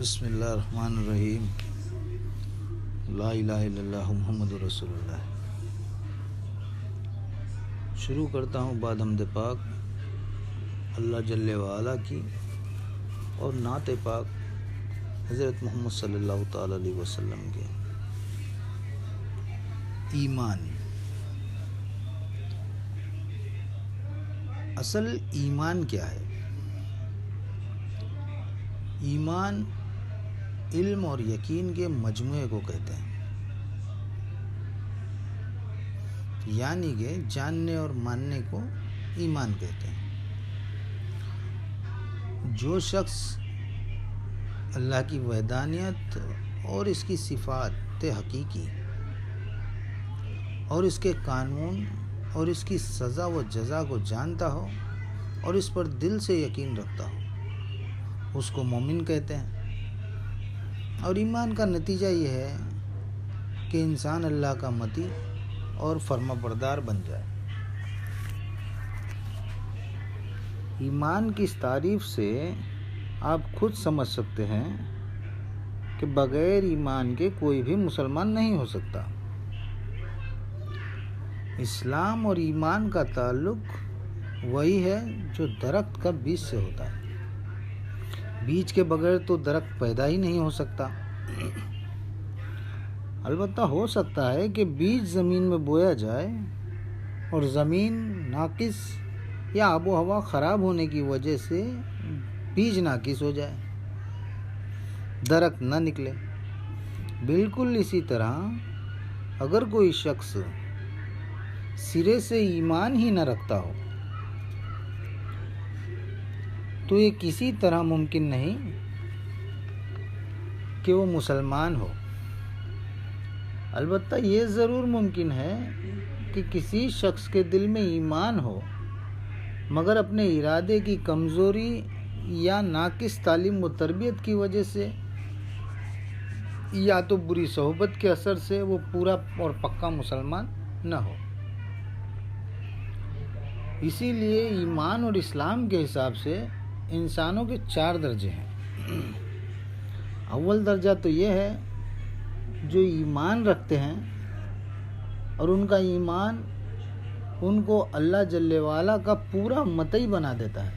بسم اللہ الرحمن الرحیم، لا الہ الا اللہ محمد رسول اللہ۔ شروع کرتا ہوں بعد حمد پاک اللہ جل وعلا کی اور نعت پاک حضرت محمد صلی اللہ تعالی علیہ وسلم کے۔ ایمان، اصل ایمان کیا ہے؟ ایمان علم اور یقین کے مجموعے کو کہتے ہیں، یعنی کہ جاننے اور ماننے کو ایمان کہتے ہیں۔ جو شخص اللہ کی وحدانیت اور اس کی صفات حقیقی اور اس کے قانون اور اس کی سزا و جزا کو جانتا ہو اور اس پر دل سے یقین رکھتا ہو، اس کو مومن کہتے ہیں۔ اور ایمان کا نتیجہ یہ ہے کہ انسان اللہ کا مطیع اور فرما بردار بن جائے۔ ایمان کی اس تعریف سے آپ خود سمجھ سکتے ہیں کہ بغیر ایمان کے کوئی بھی مسلمان نہیں ہو سکتا۔ اسلام اور ایمان کا تعلق وہی ہے جو درخت کا بیج سے ہوتا ہے۔ بیج کے بغیر تو درخت پیدا ہی نہیں ہو سکتا۔ البتہ ہو سکتا ہے کہ بیج زمین میں بویا جائے اور زمین ناقص یا آب و ہوا خراب ہونے کی وجہ سے بیج ناقص ہو جائے، درخت نہ نکلے۔ بالکل اسی طرح اگر کوئی شخص سرے سے ایمان ہی نہ رکھتا ہو تو یہ کسی طرح ممکن نہیں کہ وہ مسلمان ہو۔ البتہ یہ ضرور ممکن ہے کہ کسی شخص کے دل میں ایمان ہو مگر اپنے ارادے کی کمزوری یا ناقص تعلیم و تربیت کی وجہ سے یا تو بری صحبت کے اثر سے وہ پورا اور پکا مسلمان نہ ہو۔ اسی لیے ایمان اور اسلام کے حساب سے انسانوں کے 4 درجے ہیں۔ اول درجہ تو یہ ہے جو ایمان رکھتے ہیں اور ان کا ایمان ان کو اللہ جل وعلا کا پورا مطیع بنا دیتا ہے۔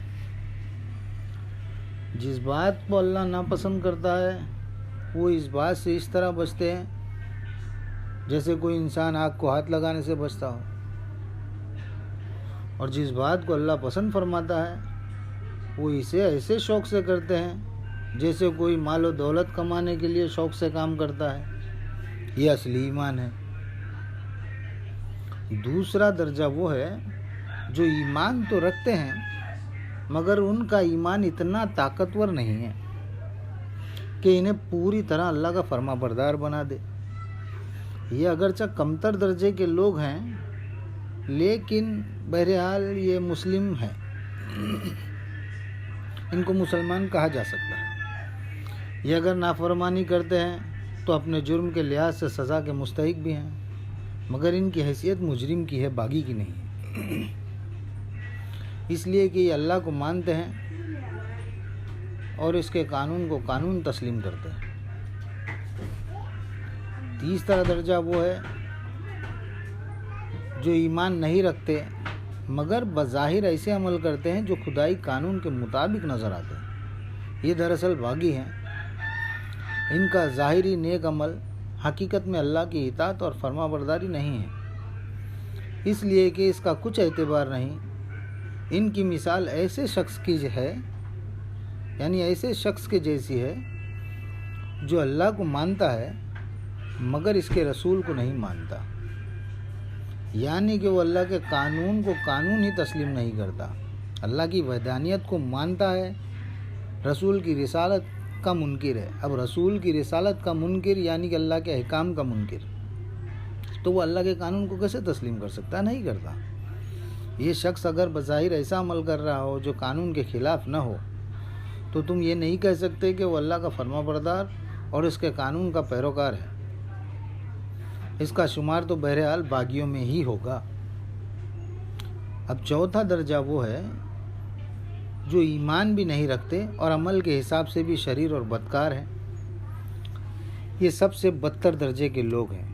جس بات کو اللہ ناپسند کرتا ہے وہ اس بات سے اس طرح بچتے ہیں جیسے کوئی انسان آگ کو ہاتھ لگانے سے بچتا ہو، اور جس بات کو اللہ پسند فرماتا ہے وہ اسے ایسے شوق سے کرتے ہیں جیسے کوئی مال و دولت کمانے کے لیے شوق سے کام کرتا ہے۔ یہ اصلی ایمان ہے۔ دوسرا درجہ وہ ہے جو ایمان تو رکھتے ہیں مگر ان کا ایمان اتنا طاقتور نہیں ہے کہ انہیں پوری طرح اللہ کا فرما بردار بنا دے۔ یہ اگرچہ کمتر درجے کے لوگ ہیں لیکن بہرحال یہ مسلم ہیں، ان کو مسلمان کہا جا سکتا ہے۔ یہ اگر نافرمانی کرتے ہیں تو اپنے جرم کے لحاظ سے سزا کے مستحق بھی ہیں، مگر ان کی حیثیت مجرم کی ہے، باغی کی نہیں، اس لیے کہ یہ اللہ کو مانتے ہیں اور اس کے قانون کو قانون تسلیم کرتے ہیں۔ تیسرا درجہ وہ ہے جو ایمان نہیں رکھتے مگر بظاہر ایسے عمل کرتے ہیں جو خدائی قانون کے مطابق نظر آتے ہیں۔ یہ دراصل باغی ہیں۔ ان کا ظاہری نیک عمل حقیقت میں اللہ کی اطاعت اور فرما برداری نہیں ہے، اس لیے کہ اس کا کچھ اعتبار نہیں۔ ان کی مثال ایسے شخص کی ہے، یعنی ایسے شخص کے جیسی ہے جو اللہ کو مانتا ہے مگر اس کے رسول کو نہیں مانتا، یعنی کہ وہ اللہ کے قانون کو قانون ہی تسلیم نہیں کرتا، اللہ کی وحدانیت کو مانتا ہے، رسول کی رسالت کا منکر ہے۔ اب رسول کی رسالت کا منکر یعنی کہ اللہ کے احکام کا منکر، تو وہ اللہ کے قانون کو کیسے تسلیم کر سکتا ہے؟ نہیں کرتا۔ یہ شخص اگر بظاہر ایسا عمل کر رہا ہو جو قانون کے خلاف نہ ہو تو تم یہ نہیں کہہ سکتے کہ وہ اللہ کا فرما بردار اور اس کے قانون کا پیروکار ہے۔ اس کا شمار تو بہرحال باغیوں میں ہی ہوگا۔ اب چوتھا درجہ وہ ہے جو ایمان بھی نہیں رکھتے اور عمل کے حساب سے بھی شریر اور بدکار ہیں۔ یہ سب سے بدتر درجے کے لوگ ہیں،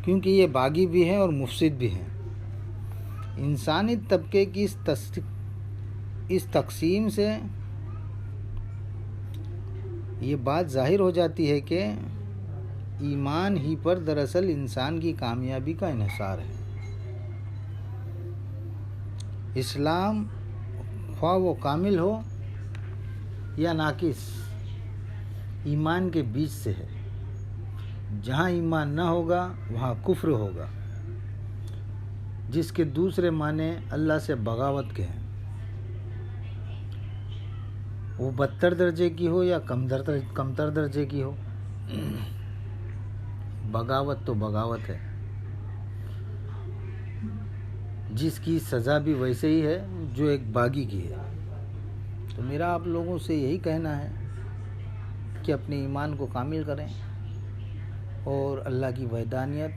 کیونکہ یہ باغی بھی ہیں اور مفسد بھی ہیں۔ انسانی طبقے کی اس تقسیم سے یہ بات ظاہر ہو جاتی ہے کہ ایمان ہی پر دراصل انسان کی کامیابی کا انحصار ہے۔ اسلام خواہ وہ کامل ہو یا ناقص، ایمان کے بیچ سے ہے۔ جہاں ایمان نہ ہوگا وہاں کفر ہوگا، جس کے دوسرے معنی اللہ سے بغاوت کے ہیں۔ وہ بدتر درجے کی ہو یا کمتر درجے کی ہو، بغاوت تو بغاوت ہے، جس کی سزا بھی ویسے ہی ہے جو ایک باغی کی ہے۔ تو میرا آپ لوگوں سے یہی کہنا ہے کہ اپنے ایمان کو کامل کریں اور اللہ کی وحدانیت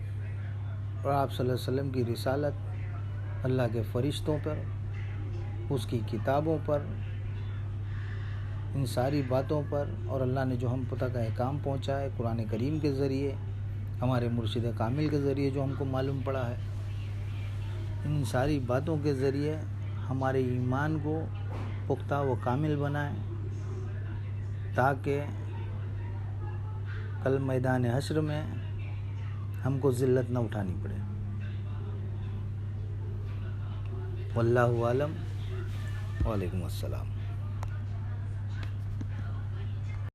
اور آپ صلی اللہ علیہ وسلم کی رسالت، اللہ کے فرشتوں پر، اس کی کتابوں پر، ان ساری باتوں پر، اور اللہ نے جو ہم تک احکام پہنچا ہے قرآن کریم کے ذریعے، ہمارے مرشد کامل کے ذریعے جو ہم کو معلوم پڑا ہے، ان ساری باتوں کے ذریعے ہمارے ایمان کو پختہ و کامل بنائیں، تاکہ کل میدان حشر میں ہم کو ذلت نہ اٹھانی پڑے۔ واللہ عالم۔ وعلیکم السلام۔